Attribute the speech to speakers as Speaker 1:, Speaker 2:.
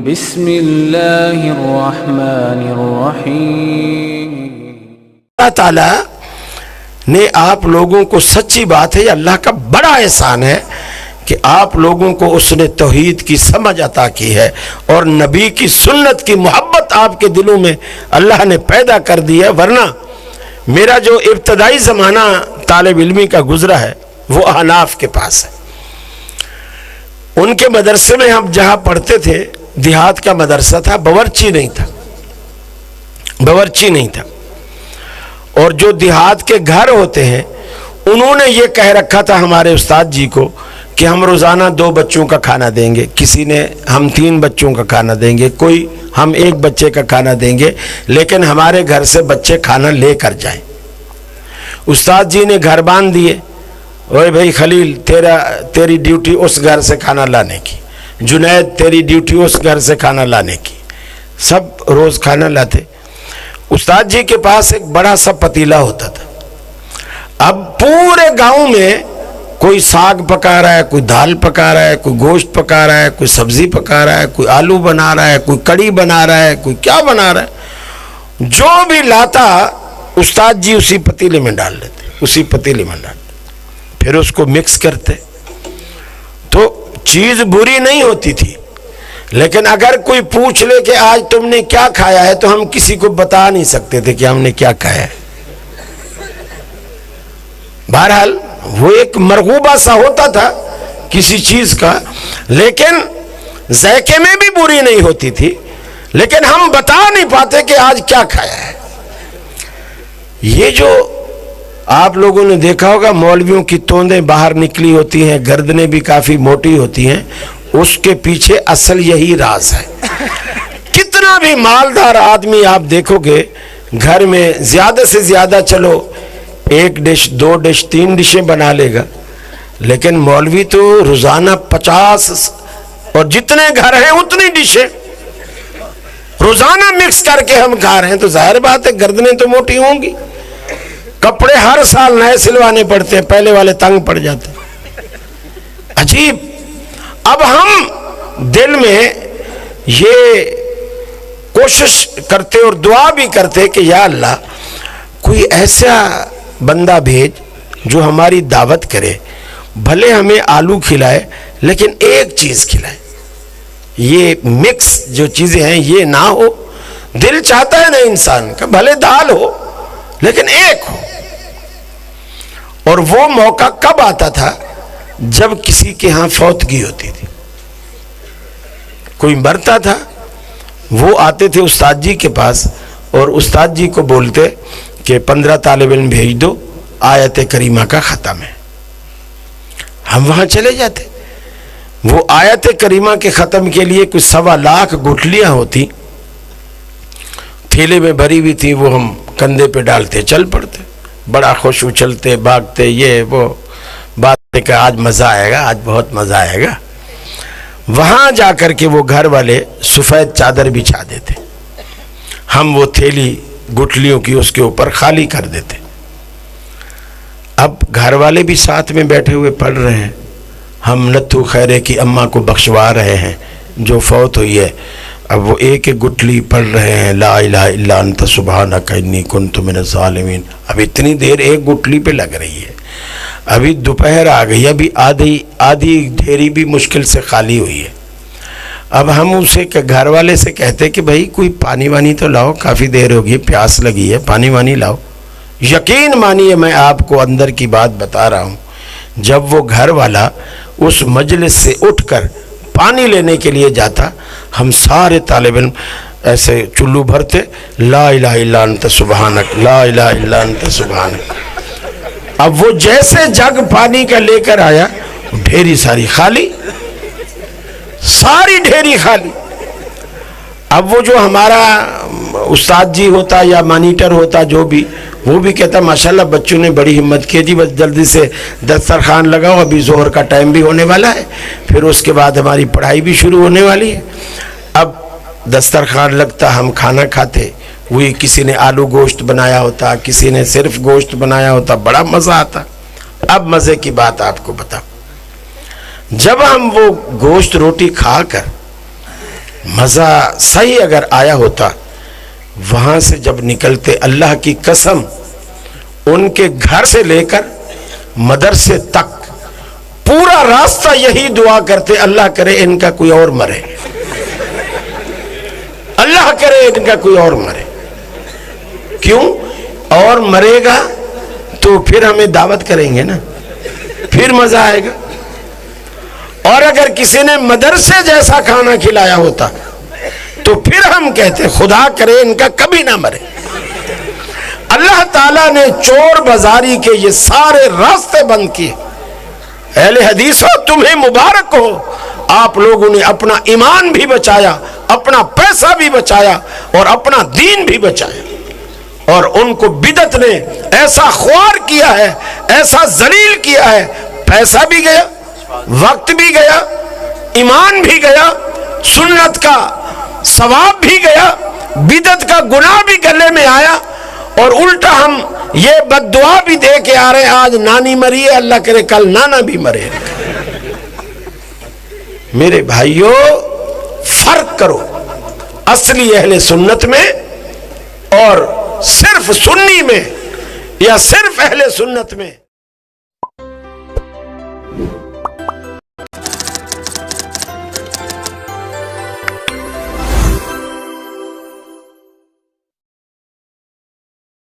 Speaker 1: بسم اللہ الرحمن الرحیم۔
Speaker 2: اللہ تعالیٰ نے آپ لوگوں کو، سچی بات ہے، یہ اللہ کا بڑا احسان ہے کہ آپ لوگوں کو اس نے توحید کی سمجھ عطا کی ہے اور نبی کی سنت کی محبت آپ کے دلوں میں اللہ نے پیدا کر دی ہے۔ ورنہ میرا جو ابتدائی زمانہ طالب علمی کا گزرا ہے وہ احناف کے پاس ہے۔ ان کے مدرسے میں ہم جہاں پڑھتے تھے، دیہات کا مدرسہ تھا، باورچی نہیں تھا، اور جو دیہات کے گھر ہوتے ہیں انہوں نے یہ کہہ رکھا تھا ہمارے استاد جی کو کہ ہم روزانہ 2 بچوں کا کھانا دیں گے، کسی نے ہم 3 بچوں کا کھانا دیں گے، کوئی ہم 1 بچے کا کھانا دیں گے، لیکن ہمارے گھر سے بچے کھانا لے کر جائیں۔ استاد جی نے گھر باندھ دیے، اوے بھائی خلیل تیری ڈیوٹی اس گھر سے کھانا لانے کی، جنید تیری ڈیوٹی اس گھر سے کھانا لانے کی۔ سب روز کھانا لاتے۔ استاد جی کے پاس ایک بڑا سا پتیلا ہوتا تھا۔ اب پورے گاؤں میں کوئی ساگ پکا رہا ہے، کوئی دال پکا رہا ہے، کوئی گوشت پکا رہا ہے، کوئی سبزی پکا رہا ہے، کوئی آلو بنا رہا ہے، کوئی کڑی بنا رہا ہے، کوئی کیا بنا رہا ہے۔ جو بھی لاتا استاد جی اسی پتیلے میں ڈال لیتے، پھر اس کو مکس کرتے۔ تو چیز بری نہیں ہوتی تھی، لیکن اگر کوئی پوچھ لے کہ آج تم نے کیا کھایا ہے تو ہم کسی کو بتا نہیں سکتے تھے کہ ہم نے کیا کھایا ہے۔ بہرحال وہ ایک مرغوبہ سا ہوتا تھا کسی چیز کا، لیکن ذائقے میں بھی بری نہیں ہوتی تھی، لیکن ہم بتا نہیں پاتے کہ آج کیا کھایا ہے۔ یہ جو آپ لوگوں نے دیکھا ہوگا مولویوں کی توندیں باہر نکلی ہوتی ہیں، گردنیں بھی کافی موٹی ہوتی ہیں، اس کے پیچھے اصل یہی راز ہے۔ کتنا بھی مالدار آدمی آپ دیکھو گے گھر میں زیادہ سے زیادہ چلو 1 ڈش 2 ڈش 3 ڈشیں بنا لے گا، لیکن مولوی تو روزانہ 50 اور جتنے گھر ہیں اتنی ڈشیں روزانہ مکس کر کے ہم کھا رہے ہیں، تو ظاہر بات ہے گردنیں تو موٹی ہوں گی۔ کپڑے ہر سال نئے سلوانے پڑتے ہیں، پہلے والے تنگ پڑ جاتے ہیں۔ عجیب۔ اب ہم دل میں یہ کوشش کرتے اور دعا بھی کرتے کہ یا اللہ کوئی ایسا بندہ بھیج جو ہماری دعوت کرے، بھلے ہمیں آلو کھلائے لیکن ایک چیز کھلائے، یہ مکس جو چیزیں ہیں یہ نہ ہو۔ دل چاہتا ہے نا انسان کا بھلے دال ہو لیکن ایک ہو۔ اور وہ موقع کب آتا تھا؟ جب کسی کے ہاں فوتگی ہوتی تھی، کوئی مرتا تھا، وہ آتے تھے استاد جی کے پاس اور استاد جی کو بولتے کہ 15 طالب علم بھیج دو، آیت کریمہ کا ختم ہے۔ ہم وہاں چلے جاتے، وہ آیت کریمہ کے ختم کے لیے کچھ 1.25 لاکھ گٹھلیاں ہوتی، تھیلے میں بھری ہوئی تھی، وہ ہم کندھے پہ ڈالتے چل پڑتے، بڑا خوش اچھلتے بھاگتے، یہ وہ بات کہ آج مزہ آئے گا، آج بہت مزہ آئے گا۔ وہاں جا کر کے وہ گھر والے سفید چادر بچھا دیتے، ہم وہ تھیلی گٹھلیوں کی اس کے اوپر خالی کر دیتے۔ اب گھر والے بھی ساتھ میں بیٹھے ہوئے پڑھ رہے ہیں، ہم نتھو خیرے کی اماں کو بخشوا رہے ہیں جو فوت ہوئی ہے۔ اب وہ ایک گٹھلی پڑھ رہے ہیں، لا الہ الا انت سبحانک انی کنت من الظالمین۔ اب اتنی دیر ایک گٹھلی پہ لگ رہی ہے، ابھی دوپہر آ گئی، ابھی آدھی ڈھیری بھی مشکل سے خالی ہوئی ہے۔ اب ہم اسے گھر والے سے کہتے کہ بھائی کوئی پانی وانی تو لاؤ، کافی دیر ہوگی، پیاس لگی ہے، پانی وانی لاؤ۔ یقین مانیے میں آپ کو اندر کی بات بتا رہا ہوں، جب وہ گھر والا اس مجلس سے اٹھ کر پانی لینے کے لیے جاتا، ہم سارے طالب علم ایسے چلو بھرتے، لا الہ الا انت سبحانک، لا الہ الا انت سبحانک۔ اب وہ جیسے جگ پانی کا لے کر آیا، ڈھیری ساری خالی، ساری ڈھیری خالی۔ اب وہ جو ہمارا استاد جی ہوتا یا مانیٹر ہوتا جو بھی، وہ بھی کہتا ماشاءاللہ بچوں نے بڑی ہمت کی جی، بس جلدی سے دسترخوان لگاؤ، ابھی ظہر کا ٹائم بھی ہونے والا ہے، پھر اس کے بعد ہماری پڑھائی بھی شروع ہونے والی ہے۔ اب دسترخوان لگتا، ہم کھانا کھاتے، وہی کسی نے آلو گوشت بنایا ہوتا، کسی نے صرف گوشت بنایا ہوتا، بڑا مزہ آتا۔ اب مزے کی بات آپ کو بتاؤں، جب ہم وہ گوشت روٹی کھا کر مزہ صحیح اگر آیا ہوتا، وہاں سے جب نکلتے اللہ کی قسم ان کے گھر سے لے کر مدرسے تک پورا راستہ یہی دعا کرتے، اللہ کرے ان کا کوئی اور مرے، اللہ کرے ان کا کوئی اور مرے۔ کیوں؟ اور مرے گا تو پھر ہمیں دعوت کریں گے نا، پھر مزہ آئے گا۔ اور اگر کسی نے مدرسے جیسا کھانا کھلایا ہوتا تو پھر ہم کہتے خدا کرے ان کا کبھی نہ مرے۔ اللہ تعالیٰ نے چور بازاری کے یہ سارے راستے بند کیے۔ اہل حدیث ہو، تمہیں مبارک ہو، آپ لوگوں نے اپنا ایمان بھی بچایا، اپنا پیسہ بھی بچایا اور اپنا دین بھی بچایا۔ اور ان کو بدعت نے ایسا خوار کیا ہے، ایسا ذلیل کیا ہے، پیسہ بھی گیا، وقت بھی گیا، ایمان بھی گیا، سنت کا ثواب بھی گیا، بدعت کا گناہ بھی گلے میں آیا، اور الٹا ہم یہ بد دعا بھی دے کے آ رہے ہیں آج نانی مری ہے، اللہ کرے کل نانا بھی مرے۔ میرے بھائیوں، فرق کرو اصلی اہل سنت میں اور صرف سنی میں یا صرف اہل سنت میں۔